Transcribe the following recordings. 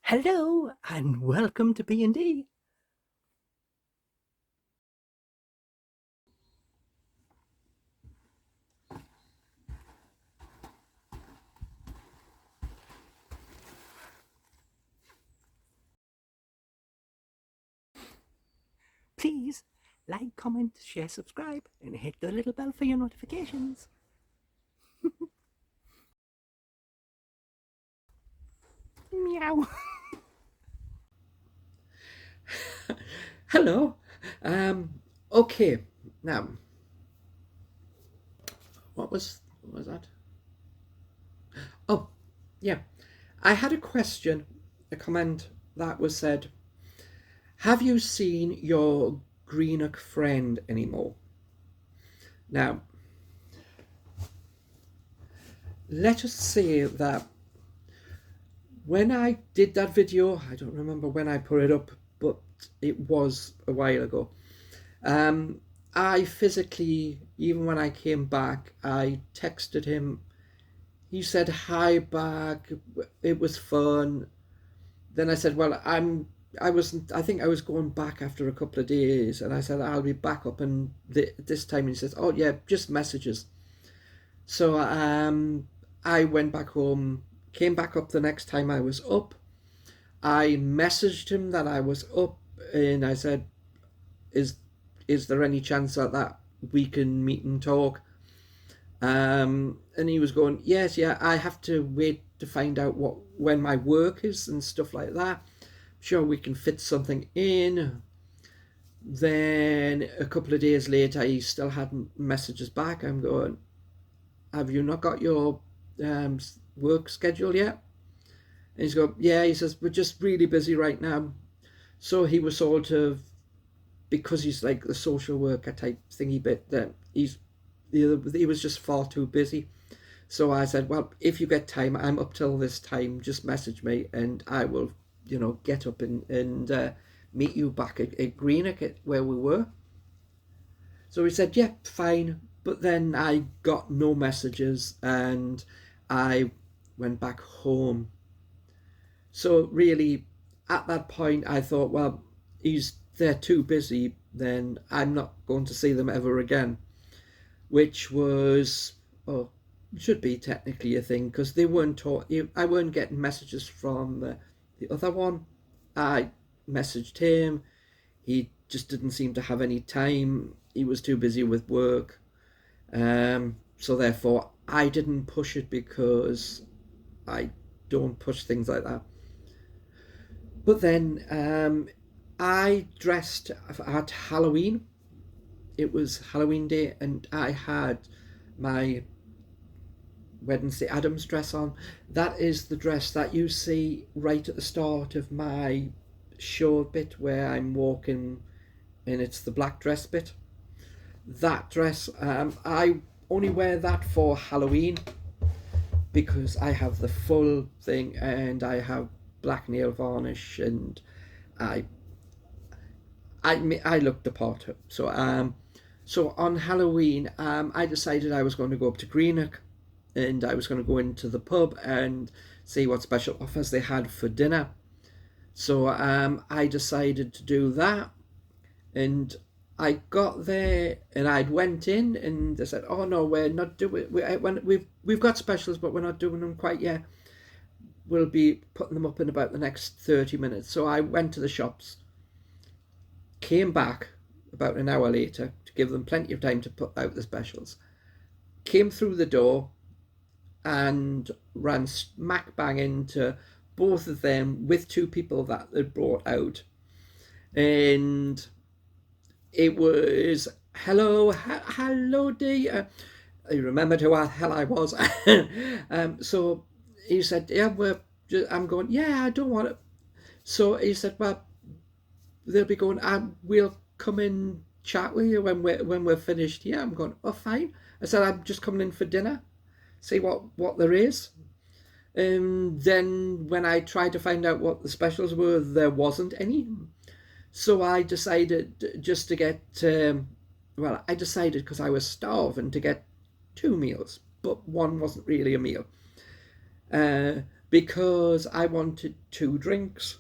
Hello and welcome to B&D. Please like, comment, share, subscribe, and hit the little bell for your notifications. Meow. Hello. Okay. Now, what was that? Oh, yeah. I had a question, a comment that was said, have you seen your Greenock friend anymore? Now, let us say that when I did that video, I don't remember when I put it up, but it was a while ago. I physically, even when I came back, I texted him. He said hi back. It was fun. Then I said, well, I wasn't. I think I was going back after a couple of days, and I said I'll be back up. And this time he says, oh yeah, just messages. So I went back home. Came back up the next time I was up. I messaged him that I was up, and I said, "Is is there any chance that we can meet and talk?" And he was going, "Yes, yeah. I have to wait to find out when my work is and stuff like that. Sure, we can fit something in." Then a couple of days later, he still hadn't messages back. I'm going, "Have you not got your work schedule yet?" And he's going, "Yeah." He says, "We're just really busy right now." So he was sort of, because he's like the social worker type thingy bit, that he was just far too busy. So I said, well, if you get time, I'm up till this time, just message me and I will, get up and meet you back at Greenock where we were. So he said, yeah, fine. But then I got no messages and I went back home. So really, at that point, I thought, well, they're too busy. Then I'm not going to see them ever again. Which was, oh, should be technically a thing because they weren't taught. I weren't getting messages from the other one. I messaged him. He just didn't seem to have any time. He was too busy with work. So therefore, I didn't push it because I don't push things like that. But then I dressed at Halloween. It was Halloween day, and I had my Wednesday Addams dress on. That is the dress that you see right at the start of my show bit where I'm walking, and it's the black dress bit. That dress, I only wear that for Halloween because I have the full thing and I have black nail varnish and I I looked the part. So on Halloween, I decided I was going to go up to Greenock, and I was going to go into the pub and see what special offers they had for dinner. So I decided to do that, and I got there and I'd went in and they said, "Oh no, we're not doing. We've got specials, but we're not doing them quite yet. We'll be putting them up in about the next 30 minutes." So I went to the shops, came back about an hour later to give them plenty of time to put out the specials. Came through the door and ran smack bang into both of them with two people that they brought out. And it was, hello, D. I remembered who the hell I was. So he said, yeah, I'm going, yeah, I don't want it. So he said, well, they'll be going, we'll come in chat with you when we're finished here. I'm going, oh, fine. I said, I'm just coming in for dinner, see what there is. Then when I tried to find out what the specials were, there wasn't any. So I decided just to get, I decided because I was starving to get two meals, but one wasn't really a meal. because I wanted 2 drinks,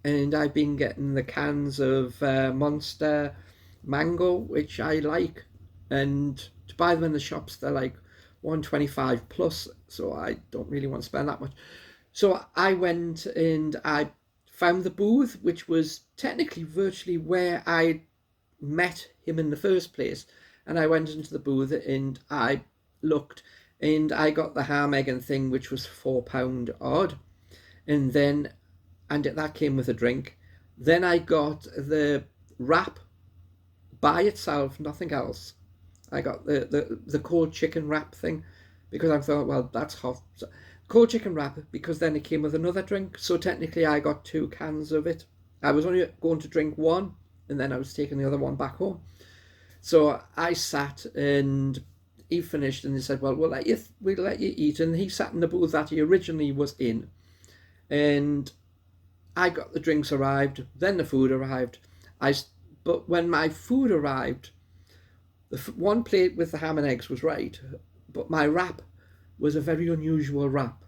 and I've been getting the cans of Monster Mango, which I like, and to buy them in the shops they're like 125 plus, so I don't really want to spend that much. So I went and I found the booth, which was technically virtually where I met him in the first place. And I went into the booth and I looked, and I got the ham, egg and thing, which was £4 odd. And then, and that came with a drink. Then I got the wrap by itself, nothing else. I got the cold chicken wrap thing because I thought, well, that's hot. So, cold chicken wrap, because then it came with another drink. So technically I got 2 cans of it. I was only going to drink one, and then I was taking the other one back home. So I sat, and he finished, and he said, well, we'll let you eat. And he sat in the booth that he originally was in. And I got the drinks arrived, then the food arrived. But when my food arrived, the one plate with the ham and eggs was right, but my wrap was a very unusual wrap.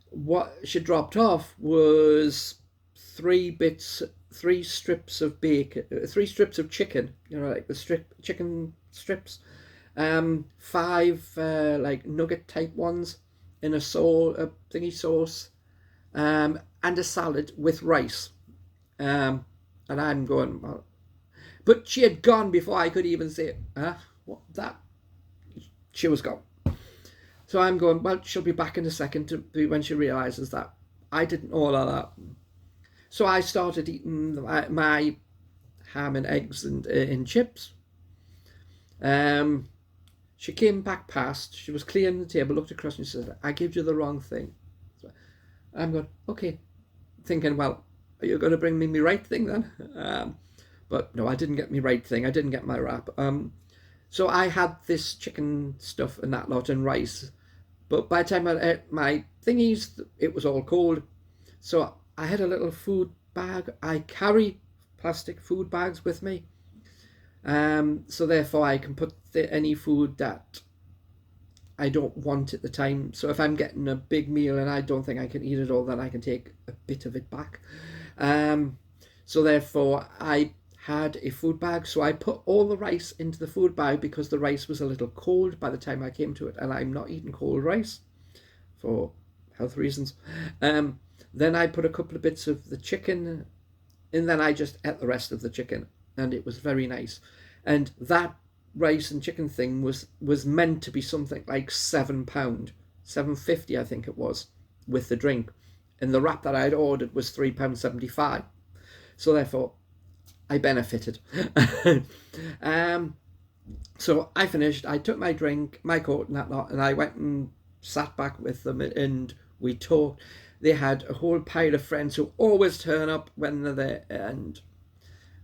What she dropped off was 3 strips of bacon, 3 strips of chicken, like the chicken strips, 5 like nugget type ones in a thingy sauce, and a salad with rice. And I'm going, well, but she had gone before I could even say, what that? She was gone. So I'm going, well, she'll be back in a second when she realises that I didn't order that. So I started eating my ham and eggs and chips. She came back past, she was clearing the table, looked across and she said, I gave you the wrong thing. So I'm going, okay, thinking, well, are you going to bring me my right thing then? But no, I didn't get my right thing. I didn't get my wrap. So I had this chicken stuff and that lot and rice. But by the time I ate my thingies, it was all cold. So I had a little food bag. I carry plastic food bags with me. So therefore I can put any food that I don't want at the time. So if I'm getting a big meal and I don't think I can eat it all, then I can take a bit of it back. So therefore I had a food bag, so I put all the rice into the food bag because the rice was a little cold by the time I came to it, and I'm not eating cold rice for health reasons. Then I put a couple of bits of the chicken, and then I just ate the rest of the chicken, and it was very nice. And that rice and chicken thing was meant to be something like £7, £7.50 I think it was, with the drink, and the wrap that I had ordered was £3.75. So therefore I benefited. So I finished, I took my drink, my coat and that lot, and I went and sat back with them and we talked. They had a whole pile of friends who always turn up when they're there, and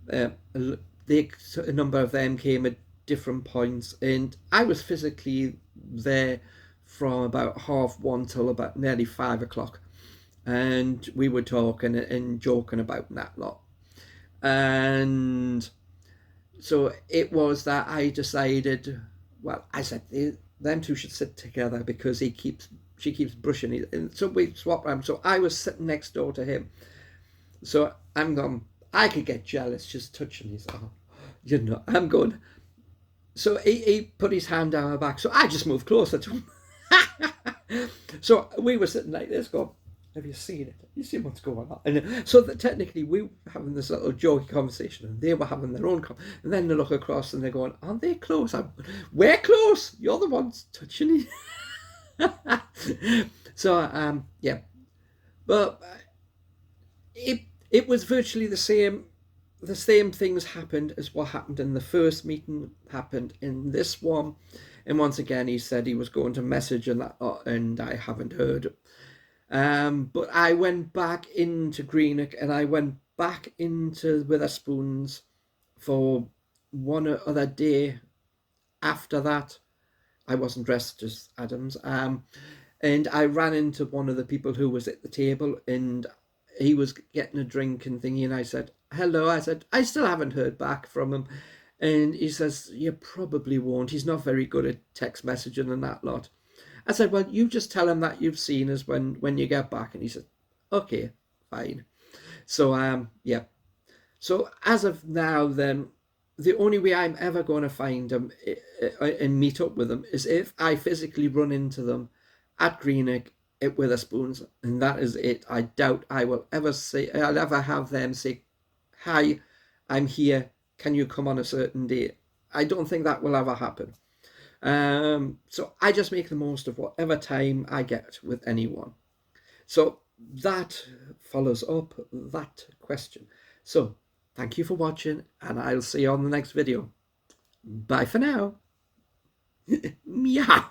a number of them came at different points, and I was physically there from about 1:30 till about nearly 5 o'clock, and we were talking and joking about that lot. And so it was that I decided, well, I said them two should sit together because she keeps brushing it, and so we swapped around. So I was sitting next door to him, so I'm going, I could get jealous just touching his arm, I'm going. So he put his hand down my back, so I just moved closer to him. So we were sitting like this going, have you seen it? You see what's going on? And so that technically we were having this little jokey conversation, and they were having their own and then they look across and they're going, aren't they close? We're close. You're the ones touching it. So yeah, but it was virtually the same things happened as what happened in the first meeting happened in this one. And once again he said he was going to message and that, and I haven't heard. But I went back into Greenock and I went back into Wetherspoons for one other day after that. I wasn't dressed as Adams. And I ran into one of the people who was at the table, and he was getting a drink and thingy, and I said, hello. I said, I still haven't heard back from him. And he says, you probably won't. He's not very good at text messaging and that lot. I said, well, you just tell him that you've seen us when you get back. And he said, okay, fine. So, yeah. So as of now, then, the only way I'm ever going to find them and meet up with them is if I physically run into them at Greenock at Wetherspoons, and that is it. I doubt I will ever say, I'll ever have them say, hi, I'm here, can you come on a certain day? I don't think that will ever happen. So I just make the most of whatever time I get with anyone. So that follows up that question. So thank you for watching, and I'll see you on the next video. Bye for now. Meow.